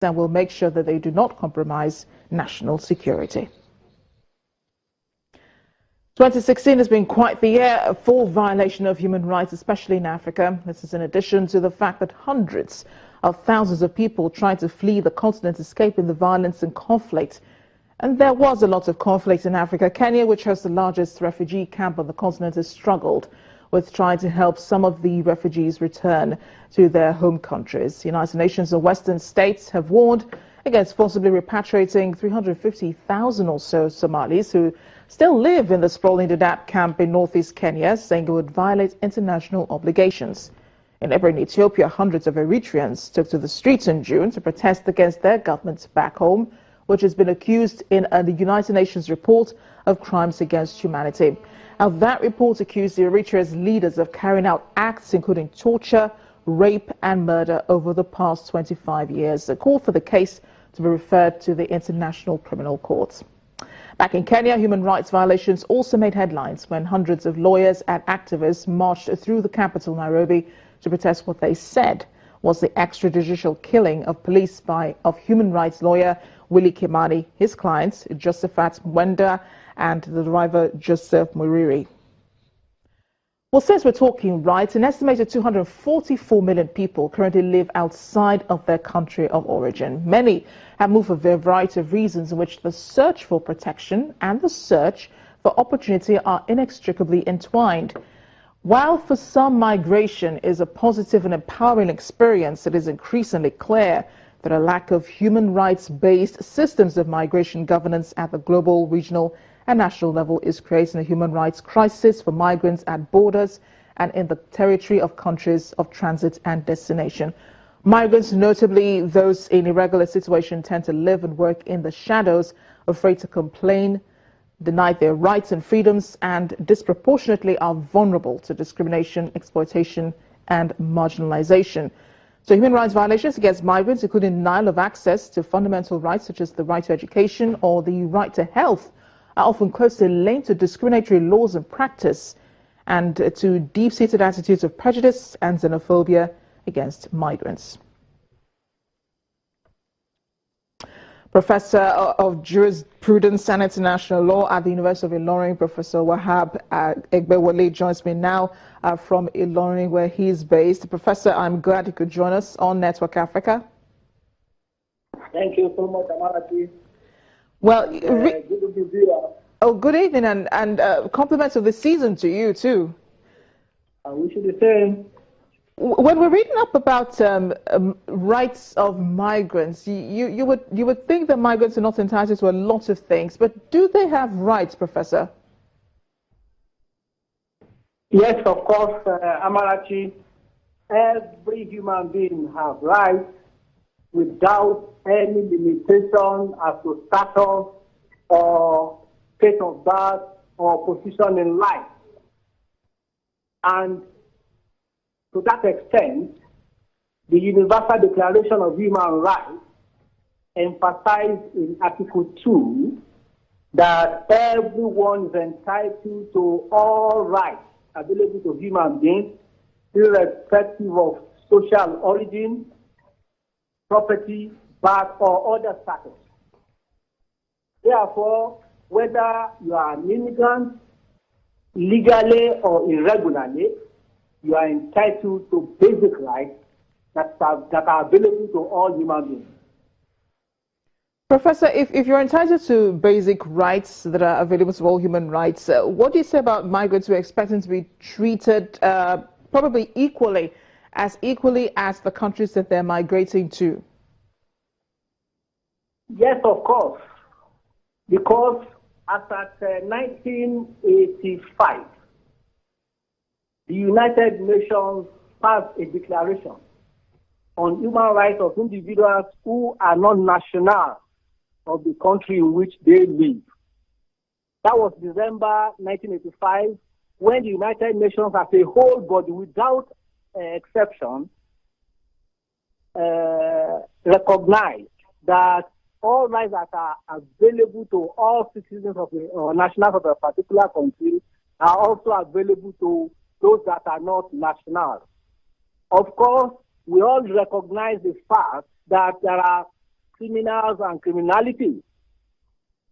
and will make sure that they do not compromise national security. 2016 has been quite the year for violation of human rights, especially in Africa. This is in addition to the fact that hundreds of thousands of people tried to flee the continent, escaping the violence and conflict. And there was a lot of conflict in Africa. Kenya, which has the largest refugee camp on the continent, has struggled with trying to help some of the refugees return to their home countries. The United Nations and Western states have warned against forcibly repatriating 350,000 or so Somalis who still live in the sprawling Dadaab camp in northeast Kenya, saying it would violate international obligations. In neighboring Ethiopia, hundreds of Eritreans took to the streets in June to protest against their government back home, which has been accused in the United Nations report of crimes against humanity. Now, that report accused the Eritrea's leaders of carrying out acts including torture, rape and murder over the past 25 years. A call for the case to be referred to the International Criminal Court. Back in Kenya, human rights violations also made headlines when hundreds of lawyers and activists marched through the capital, Nairobi, to protest what they said was the extrajudicial killing of human rights lawyer Willie Kimani, his clients Josephat Mwenda and the driver Joseph Muriri. Well, since we're talking rights, an estimated 244 million people currently live outside of their country of origin. Many have moved for a variety of reasons in which the search for protection and the search for opportunity are inextricably entwined. While for some migration is a positive and empowering experience, it is increasingly clear that a lack of human rights-based systems of migration governance at the global, regional and national level is creating a human rights crisis for migrants at borders and in the territory of countries of transit and destination. Migrants, notably those in irregular situations, tend to live and work in the shadows, afraid to complain, denied their rights and freedoms, and disproportionately are vulnerable to discrimination, exploitation and marginalization. So human rights violations against migrants, including denial of access to fundamental rights such as the right to education or the right to health, are often closely linked to discriminatory laws and practice and to deep-seated attitudes of prejudice and xenophobia against migrants. Professor of Jurisprudence and International Law at the University of Ilorin, Professor Wahab Egbewale, joins me now from Ilorin, where he's based. Professor, I'm glad you could join us on Network Africa. Thank you so much, Amarati. Well, good evening. Oh, good evening, and compliments of the season to you too. I wish you the same. When we're reading up about rights of migrants, you would think that migrants are not entitled to a lot of things, but do they have rights, Professor? Yes, of course, Amarachi. Every human being has rights without any limitation as to status or state of birth or position in life. And to that extent, the Universal Declaration of Human Rights emphasized in Article 2 that everyone is entitled to all rights available to human beings, irrespective of social origin, property, birth, or other status. Therefore, whether you are an immigrant, legally or irregularly, you are entitled to basic rights that are available to all human beings. Professor, if you're entitled to basic rights that are available to all human rights, what do you say about migrants who are expecting to be treated probably equally as the countries that they're migrating to? Yes, of course. Because as at 1985, the United Nations passed a declaration on human rights of individuals who are not national of the country in which they live. That was December 1985, when the United Nations as a whole body, without exception, recognized that all rights that are available to all citizens of or nationals of a particular country are also available to those that are not national. Of course, we all recognize the fact that there are criminals and criminality,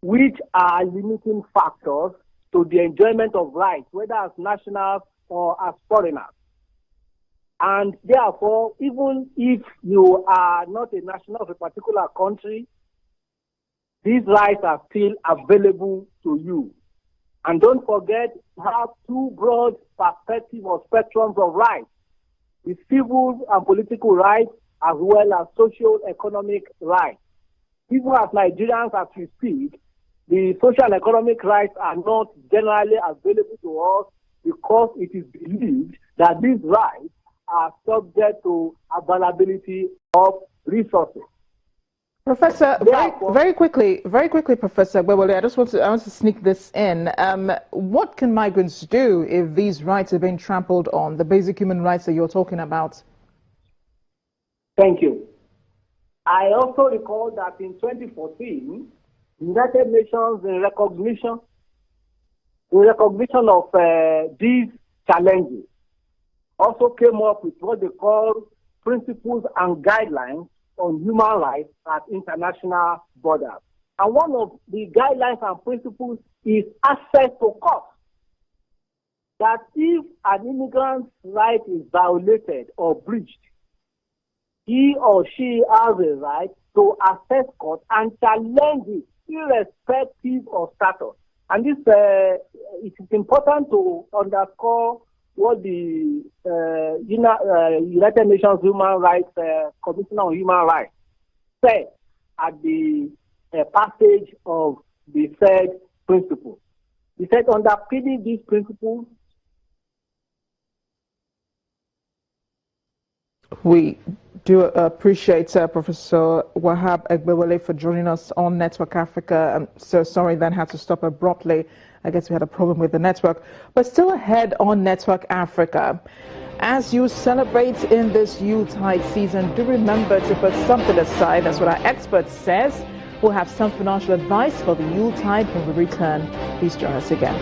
which are limiting factors to the enjoyment of rights, whether as nationals or as foreigners. And therefore, even if you are not a national of a particular country, these rights are still available to you. And don't forget, you have two broad perspectives or spectrums of rights: the civil and political rights, as well as socio-economic rights. Even as Nigerians, as we speak, the social and economic rights are not generally available to us because it is believed that these rights are subject to availability of resources. Professor, very quickly, Professor Gbewole, I want to sneak this in. What can migrants do if these rights are being trampled on, the basic human rights that you're talking about? Thank you. I also recall that in 2014, the United Nations, in recognition of these challenges, also came up with what they call principles and guidelines on human rights at international borders. And one of the guidelines and principles is access to court. That if an immigrant's right is violated or breached, he or she has a right to access court and challenge it irrespective of status. And this it is important to underscore what the United Nations Human Rights Commissioner on Human Rights said at the passage of the said principle. He said, underpinning these principles, we do appreciate Professor Wahab Egbewole for joining us on Network Africa. I'm so sorry that had to stop abruptly. I guess we had a problem with the network. But still ahead on Network Africa, as you celebrate in this Yuletide season, do remember to put something aside. That's what our expert says. We'll have some financial advice for the Yuletide when we return. Please join us again.